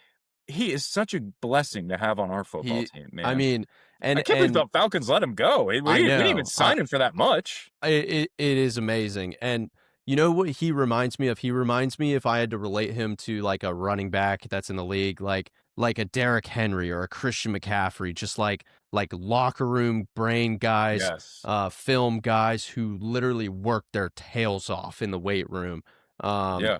Speaker 1: he is such a blessing to have on our football
Speaker 2: He
Speaker 1: team,
Speaker 2: I
Speaker 1: man.
Speaker 2: mean,
Speaker 1: I
Speaker 2: and
Speaker 1: can't believe the Falcons let him go.
Speaker 2: I
Speaker 1: We didn't even
Speaker 2: know.
Speaker 1: sign him for that much.
Speaker 2: It is amazing. And you know what he reminds me of? He reminds me, if I had to relate him to like a running back that's in the league, like like a Derrick Henry or a Christian McCaffrey, just like locker room brain guys,
Speaker 1: Yes.
Speaker 2: film guys who literally work their tails off in the weight room. Um,
Speaker 1: Yeah.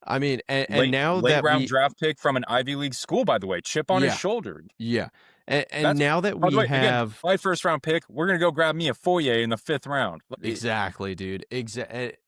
Speaker 2: I mean, and now
Speaker 1: Late
Speaker 2: that
Speaker 1: round
Speaker 2: we,
Speaker 1: draft pick from an Ivy League school, by the way, chip on his
Speaker 2: yeah,
Speaker 1: shoulder.
Speaker 2: yeah, and
Speaker 1: That's
Speaker 2: now that
Speaker 1: by the
Speaker 2: we
Speaker 1: way, again,
Speaker 2: have
Speaker 1: my first round pick, we're gonna go grab me a Foyer in the 5th round.
Speaker 2: exactly, dude,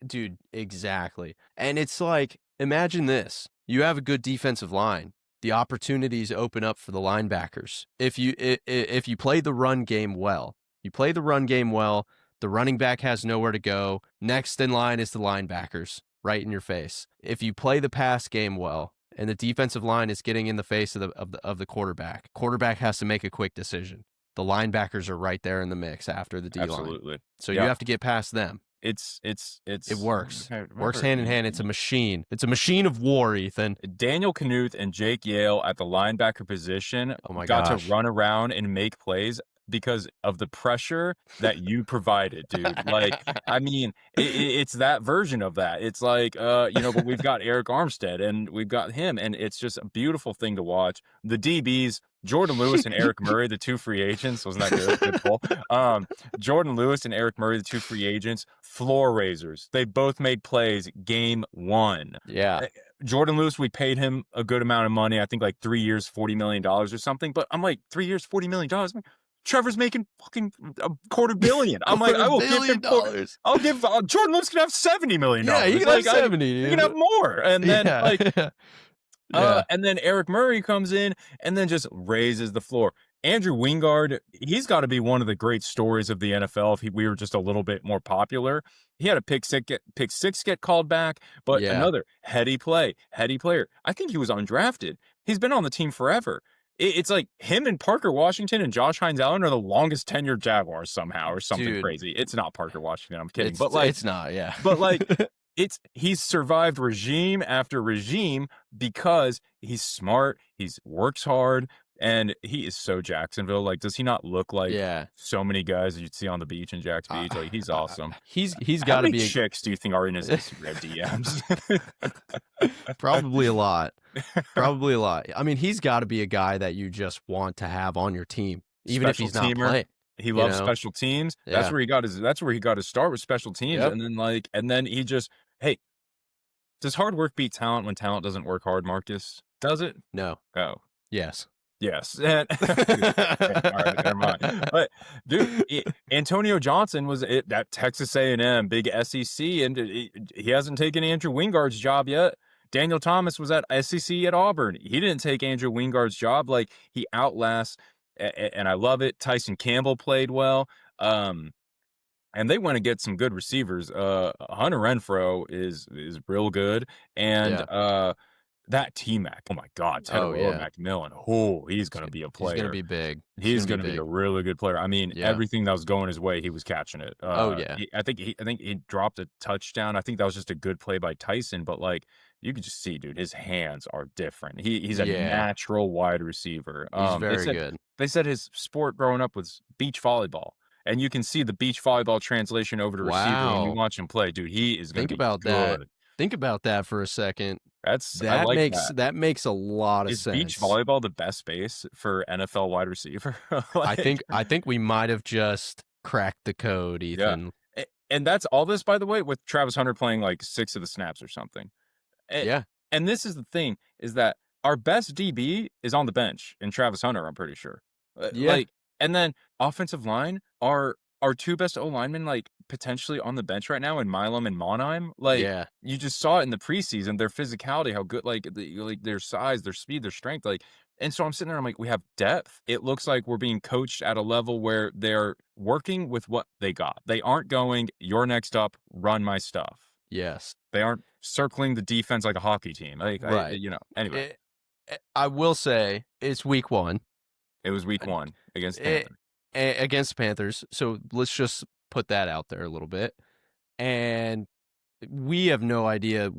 Speaker 2: dude, exactly, and it's like, imagine this: you have a good defensive line. The opportunities open up for the linebackers if you play the run game well. You play the run game well. The running back has nowhere to go. Next in line is the linebackers, right in your face. If you play the pass game well, and the defensive line is getting in the face of the quarterback, quarterback has to make a quick decision. The linebackers are right there in the mix after the D line,
Speaker 1: Absolutely.
Speaker 2: so you
Speaker 1: Yeah.
Speaker 2: have to get past them.
Speaker 1: It's
Speaker 2: It works. Works
Speaker 1: remember
Speaker 2: hand in hand. It's a machine. It's a machine of war, Ethan.
Speaker 1: Daniel Knuth and Jake Yale at the linebacker position
Speaker 2: Oh my
Speaker 1: got to
Speaker 2: gosh.
Speaker 1: run around and make plays because of the pressure that you provided, dude. Like, I mean, it's that version of that. It's like, but we've got Eric Armstead and we've got him, and it's just a beautiful thing to watch. The DBs, Jordan Lewis and Eric Murray, the 2 free agents. Wasn't that good? Good pull. Jordan Lewis and Eric Murray, the 2 free agents, floor raisers. They both made plays game 1.
Speaker 2: Yeah.
Speaker 1: Jordan Lewis, we paid him a good amount of money. I think like 3 years, $40 million or something. But I'm like, 3 years, $40 million. Trevor's making fucking $250 million. I'm like, I will give him
Speaker 2: $250
Speaker 1: I'll give Jordan Lewis can have $70 million.
Speaker 2: Yeah, he can
Speaker 1: like,
Speaker 2: have 70.
Speaker 1: He can have more. And then
Speaker 2: Yeah.
Speaker 1: and then Eric Murray comes in and then just raises the floor. Andrew Wingard, he's got to be one of the great stories of the NFL if we were just a little bit more popular. He had a pick six get called back, but another heady player. I think he was undrafted. He's been on the team forever. It's like him and Parker Washington and Josh Hines Allen are the longest tenured Jaguars somehow or something
Speaker 2: Dude.
Speaker 1: crazy. It's not Parker Washington. I'm kidding.
Speaker 2: It's not, yeah.
Speaker 1: But like he's survived regime after regime because he's smart, he's works hard, and he is so Jacksonville. Like, does he not look like so many guys you'd see on the beach in Jack's Beach? Like, he's awesome.
Speaker 2: He's got to be.
Speaker 1: How many chicks do you think are in his Instagram DMs?
Speaker 2: Probably a lot. Probably a lot. I mean, he's got to be a guy that you just want to have on your team, even if he's not playing.
Speaker 1: He loves special teams. That's where he got his start with special teams.
Speaker 2: Yep.
Speaker 1: And then he just, hey, does hard work beat talent when talent doesn't work hard, Marcus? Does it?
Speaker 2: No.
Speaker 1: Oh.
Speaker 2: Yes.
Speaker 1: Yes. All right, never mind. But dude, Antonio Johnson was that Texas A&M, big SEC, and he hasn't taken Andrew Wingard's job yet. Daniel Thomas was at SEC at Auburn. He didn't take Andrew Wingard's job. Like, he outlasts, and I love it. Tyson Campbell played well. And they want to get some good receivers. Hunter Renfrow is real good. And that T-Mac, oh my God, McMillan. Oh, he's going to be a player.
Speaker 2: He's going to be big.
Speaker 1: He's going to be a really good player. I mean, everything that was going his way, he was catching it. I think he dropped a touchdown. I think that was just a good play by Tyson. But like, you could just see, dude, his hands are different. He's a natural wide receiver.
Speaker 2: He's very good.
Speaker 1: They said his sport growing up was beach volleyball. And you can see the beach volleyball translation over to receiver when you watch him play. Dude, he is going to be good.
Speaker 2: That. Think about that for a second. That makes a lot of sense.
Speaker 1: Is beach volleyball the best space for NFL wide receiver?
Speaker 2: Like, I think we might have just cracked the code, Ethan.
Speaker 1: Yeah. And that's all this, by the way, with Travis Hunter playing like 6 of the snaps or something. And this is the thing, is that our best DB is on the bench in Travis Hunter, I'm pretty sure. And then offensive line, our 2 best O-linemen, like, potentially on the bench right now in Milam and Monheim. Like, you just saw it in the preseason, their physicality, how good, like their size, their speed, their strength. Like, and so I'm sitting there, I'm like, we have depth. It looks like we're being coached at a level where they're working with what they got. They aren't going, you're next up, run my stuff.
Speaker 2: Yes.
Speaker 1: They aren't circling the defense like a hockey team. Like,
Speaker 2: right.
Speaker 1: Anyway.
Speaker 2: I will say, it's week 1.
Speaker 1: It was week 1 against Panthers.
Speaker 2: Against Panthers. So let's just put that out there a little bit. And we have no idea.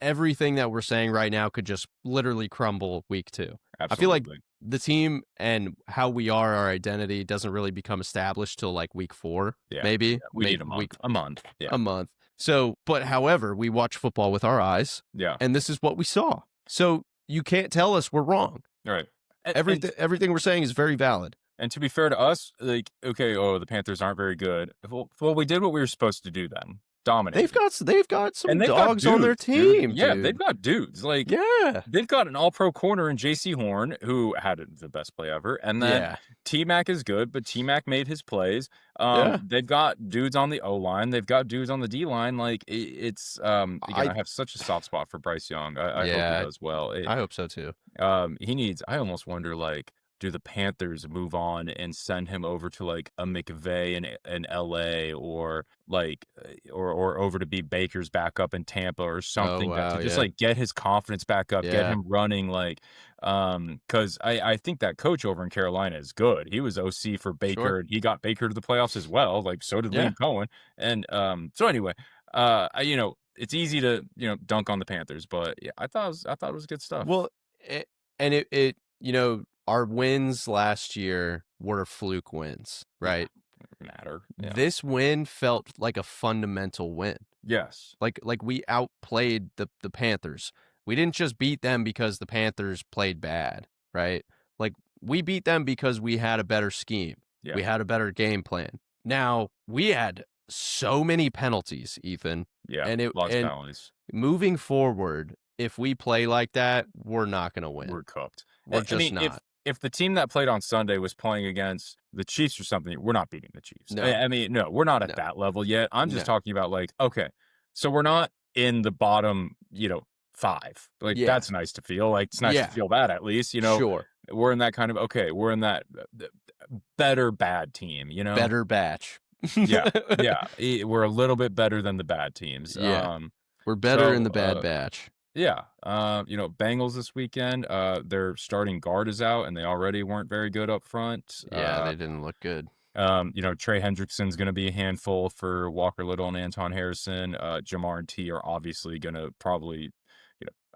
Speaker 2: Everything that we're saying right now could just literally crumble week 2.
Speaker 1: Absolutely.
Speaker 2: I feel like the team and how we are, our identity doesn't really become established till like week 4, maybe.
Speaker 1: Yeah, we need a month. Yeah.
Speaker 2: A month. So, but however, we watch football with our eyes.
Speaker 1: Yeah.
Speaker 2: And this is what we saw. So you can't tell us we're wrong.
Speaker 1: Right.
Speaker 2: Everything we're saying is very valid.
Speaker 1: and to be fair to us, like, okay, oh, the Panthers aren't very good. Well, we did what we were supposed to do then. Dominated.
Speaker 2: They've got some
Speaker 1: And they've got
Speaker 2: dogs on their
Speaker 1: dudes, dude.
Speaker 2: team,
Speaker 1: Yeah, they've
Speaker 2: dude.
Speaker 1: got dudes. Like,
Speaker 2: Yeah.
Speaker 1: they've got an all-pro corner in JC Horn, who had the best play ever, and then
Speaker 2: Yeah.
Speaker 1: T-Mac is good, but T-Mac made his plays.
Speaker 2: Yeah.
Speaker 1: They've got dudes on the O-line, they've got dudes on the D-line. Like, it's, again,
Speaker 2: I
Speaker 1: I have such a soft spot for Bryce Young. I hope he
Speaker 2: Yeah,
Speaker 1: does well.
Speaker 2: I hope so too.
Speaker 1: He needs I almost wonder, like, do the Panthers move on and send him over to, like, a McVay in LA, or, like, or over to be Baker's backup in Tampa or
Speaker 2: Oh,
Speaker 1: something, that
Speaker 2: wow,
Speaker 1: to just,
Speaker 2: yeah.
Speaker 1: like, get his confidence back up, get
Speaker 2: Yeah,
Speaker 1: him running, like, 'cause I think that coach over in Carolina is good. He was OC for
Speaker 2: sure.
Speaker 1: Baker, and he got Baker to the playoffs as well, like, so did
Speaker 2: Yeah.
Speaker 1: Liam Cohen, and, so anyway, it's easy to, dunk on the Panthers, but, yeah, I thought it was good stuff.
Speaker 2: Well, it and it our wins last year were fluke wins,
Speaker 1: Yeah,
Speaker 2: right?
Speaker 1: matter, yeah.
Speaker 2: This win felt like a fundamental win.
Speaker 1: Yes.
Speaker 2: Like we outplayed the Panthers. We didn't just beat them because the Panthers played bad, right? Like we beat them because we had a better scheme.
Speaker 1: Yeah.
Speaker 2: We had a better game plan. Now, we had so many penalties, Ethan,
Speaker 1: Yeah.
Speaker 2: and
Speaker 1: Lost penalties.
Speaker 2: moving forward, if we play like that, we're not going to win.
Speaker 1: We're cooked.
Speaker 2: We're
Speaker 1: I
Speaker 2: just
Speaker 1: mean,
Speaker 2: not.
Speaker 1: if the team that played on Sunday was playing against the Chiefs or something, we're not beating the Chiefs.
Speaker 2: No.
Speaker 1: I mean, no, we're not at
Speaker 2: No.
Speaker 1: that level yet. I'm just
Speaker 2: No.
Speaker 1: talking about, like, okay, so we're not in the bottom, 5. Like,
Speaker 2: Yeah.
Speaker 1: that's nice to feel. Like, it's nice to
Speaker 2: Yeah.
Speaker 1: feel that at least,
Speaker 2: Sure.
Speaker 1: we're in that kind of, okay, we're in that better bad team,
Speaker 2: Better batch.
Speaker 1: Yeah. Yeah. We're a little bit better than the bad teams.
Speaker 2: Yeah. We're better in
Speaker 1: So,
Speaker 2: the bad batch.
Speaker 1: yeah, Bengals this weekend, their starting guard is out, and they already weren't very good up front.
Speaker 2: Yeah, they didn't look good.
Speaker 1: Trey Hendrickson's going to be a handful for Walker Little and Anton Harrison. Jamar and T are obviously going to probably,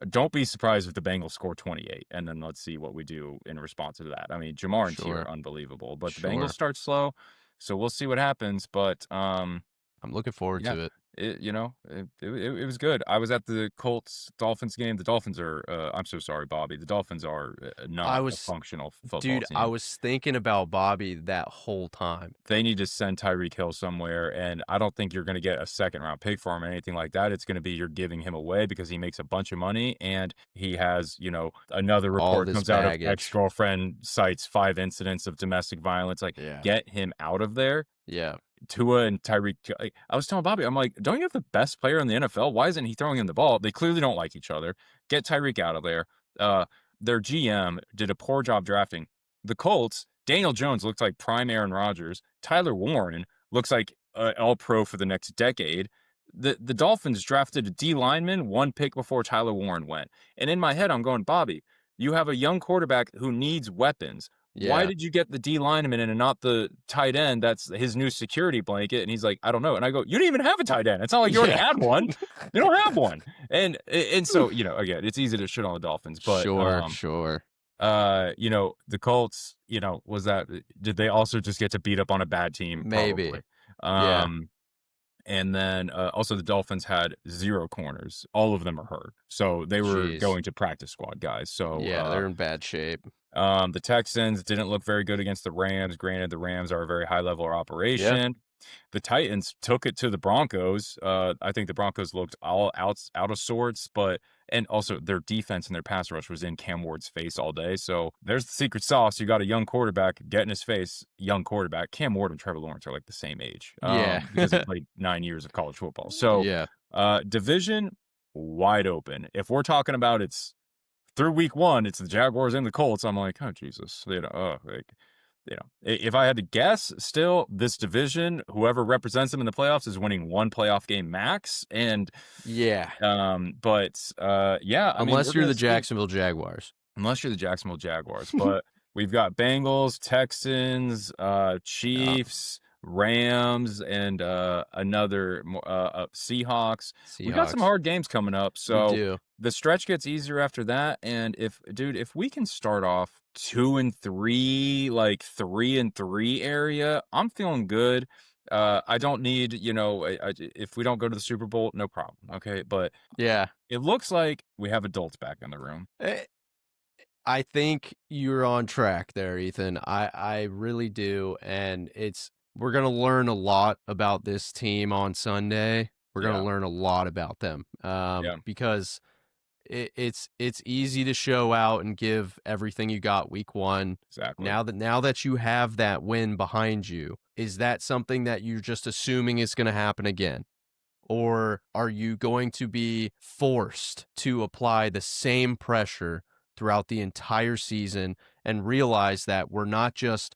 Speaker 1: don't be surprised if the Bengals score 28, and then let's see what we do in response to that. I mean, Jamar and T are
Speaker 2: Sure.
Speaker 1: unbelievable, but the
Speaker 2: Sure.
Speaker 1: Bengals start slow, so we'll see what happens. But
Speaker 2: I'm looking forward
Speaker 1: yeah,
Speaker 2: to it.
Speaker 1: it was good. I was at the Colts-Dolphins game. The Dolphins are, I'm so sorry, Bobby. The Dolphins are
Speaker 2: I
Speaker 1: not a
Speaker 2: was
Speaker 1: functional football
Speaker 2: Dude, I
Speaker 1: team.
Speaker 2: was thinking about Bobby that whole time.
Speaker 1: They need to send Tyreek Hill somewhere, and I don't think you're going to get a second-round pick for him or anything like that. It's going to be you're giving him away because he makes a bunch of money, and he has, another
Speaker 2: All
Speaker 1: report
Speaker 2: this
Speaker 1: comes out of
Speaker 2: baggage.
Speaker 1: ex-girlfriend cites 5 incidents of domestic violence. Like,
Speaker 2: Yeah.
Speaker 1: get him out of there.
Speaker 2: Yeah.
Speaker 1: Tua and Tyreek, I was telling Bobby, I'm like, don't you have the best player in the NFL? Why isn't he throwing him the ball? They clearly don't like each other. Get Tyreek out of there. Their GM did a poor job drafting. The Colts, Daniel Jones looks like prime Aaron Rodgers. Tyler Warren looks like all pro for the next decade. The Dolphins drafted a D lineman 1 pick before Tyler Warren went. And in my head, I'm going, Bobby, you have a young quarterback who needs weapons. Why
Speaker 2: Yeah.
Speaker 1: did you get the D lineman in and not the tight end? That's his new security blanket. And he's like, I don't know. And I go, you didn't even have a tight end. It's not like you already
Speaker 2: Yeah.
Speaker 1: had one. You don't have one. And so, again, it's easy to shit on the Dolphins, but
Speaker 2: Sure.
Speaker 1: the Colts, did they also just get to beat up on a bad team?
Speaker 2: Maybe.
Speaker 1: Probably.
Speaker 2: Yeah.
Speaker 1: And then also the Dolphins had 0 corners. All of them are hurt. So they were
Speaker 2: Jeez.
Speaker 1: going to practice squad guys. So
Speaker 2: Yeah, they're in bad shape.
Speaker 1: the Texans didn't look very good against the Rams. Granted, the Rams are a very high level operation. The Titans took it to the Broncos. I think the Broncos looked all out of sorts, and also their defense and their pass rush was in Cam Ward's face all day. So there's the secret sauce. You got a young quarterback, get in his face, young quarterback. Cam Ward and Trevor Lawrence are like the same age.
Speaker 2: Yeah.
Speaker 1: Because they played 9 years of college football. So
Speaker 2: Yeah.
Speaker 1: division wide open. If we're talking about it's through week 1, it's the Jaguars and the Colts. I'm like, oh Jesus, if I had to guess, still this division, whoever represents them in the playoffs is winning 1 playoff game max. And
Speaker 2: Yeah.
Speaker 1: unless
Speaker 2: you're the Jacksonville Jaguars.
Speaker 1: Unless you're the Jacksonville Jaguars, but we've got Bengals, Texans, Chiefs, Rams, and another Seahawks. We got some hard games coming up,
Speaker 2: We
Speaker 1: so
Speaker 2: do.
Speaker 1: the stretch gets easier after that. And if we can start off 2-3, like 3-3 area, I'm feeling good. I don't need, if we don't go to the Super Bowl, no problem. Okay, but
Speaker 2: Yeah.
Speaker 1: it looks like we have adults back in the room.
Speaker 2: I think you're on track there, Ethan. I really do, and we're gonna learn a lot about this team on Sunday. We're gonna
Speaker 1: Yeah,
Speaker 2: learn a lot about them,
Speaker 1: yeah,
Speaker 2: because it's easy to show out and give everything you got week one.
Speaker 1: exactly.
Speaker 2: Now that you have that win behind you, is that something that you're just assuming is going to happen again? Or are you going to be forced to apply the same pressure throughout the entire season and realize that we're not just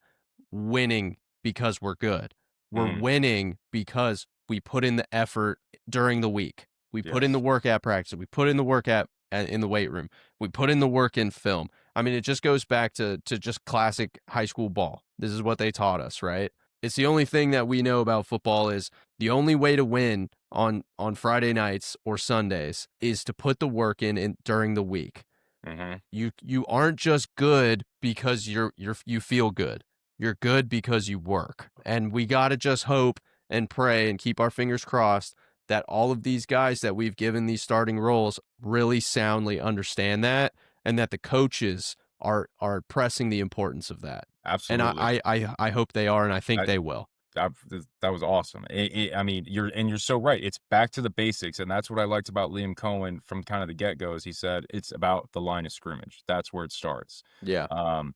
Speaker 2: winning because we're good? We're
Speaker 1: Mhm.
Speaker 2: winning because we put in the effort during the week. We put in the
Speaker 1: Yes,
Speaker 2: work at practice. We put in the work in the weight room. We put in the work in film. I mean, it just goes back to just classic high school ball. This is what they taught us, right? It's the only thing that we know about football is the only way to win on Friday nights or Sundays is to put the work in during the week.
Speaker 1: mhm,
Speaker 2: You aren't just good because you feel good. You're good because you work. And we got to just hope and pray and keep our fingers crossed that all of these guys that we've given these starting roles really soundly understand that, and that the coaches are pressing the importance of that. And
Speaker 1: absolutely.
Speaker 2: I hope they are, and I think
Speaker 1: I
Speaker 2: they will.
Speaker 1: that was awesome. I mean, you're so right. It's back to the basics, and that's what I liked about Liam Cohen from kind of the get go. Is he said it's about the line of scrimmage. That's where it starts.
Speaker 2: Yeah.
Speaker 1: Um,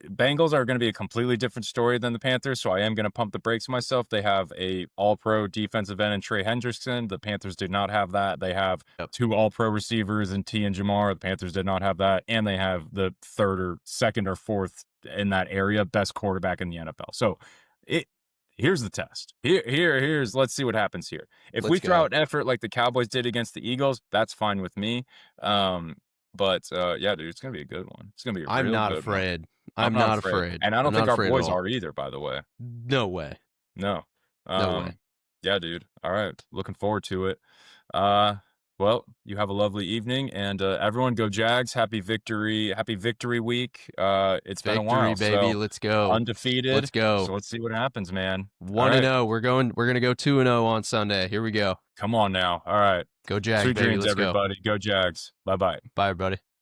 Speaker 1: Bengals are going to be a completely different story than the Panthers, so I am going to pump the brakes myself. They have a All-Pro defensive end in Trey Hendrickson. The Panthers did not have that. They have
Speaker 2: Yep.
Speaker 1: two All-Pro receivers in T and Jamar. The Panthers did not have that, and they have the third or second or fourth in that area best quarterback in the NFL. So, it here's the test. Here's let's see what happens here. If we
Speaker 2: Let's
Speaker 1: throw
Speaker 2: go.
Speaker 1: out effort like the Cowboys did against the Eagles, that's fine with me. Yeah, dude, it's gonna be a good one. It's gonna be a
Speaker 2: I'm
Speaker 1: real
Speaker 2: not
Speaker 1: good one.
Speaker 2: afraid.
Speaker 1: I'm
Speaker 2: I'm
Speaker 1: not
Speaker 2: not
Speaker 1: afraid,
Speaker 2: afraid.
Speaker 1: and I
Speaker 2: I'm
Speaker 1: don't
Speaker 2: not
Speaker 1: think our
Speaker 2: afraid at
Speaker 1: boys
Speaker 2: all.
Speaker 1: are either, by the way.
Speaker 2: No way.
Speaker 1: No.
Speaker 2: No way.
Speaker 1: Um, yeah, dude. All right. Looking forward to it. Uh, well, you have a lovely evening, and everyone go Jags. Happy victory week. It's been a
Speaker 2: Victory,
Speaker 1: while,
Speaker 2: baby.
Speaker 1: so
Speaker 2: Let's go.
Speaker 1: undefeated.
Speaker 2: Let's go.
Speaker 1: So let's see what happens, man. All
Speaker 2: 1 and
Speaker 1: right.
Speaker 2: 0. We're going to go 2 and 0 on Sunday. Here we go.
Speaker 1: Come on now. All right.
Speaker 2: Go Jags,
Speaker 1: Sweet
Speaker 2: baby.
Speaker 1: dreams,
Speaker 2: Let's go.
Speaker 1: everybody. Go Jags. Bye bye.
Speaker 2: Bye, everybody.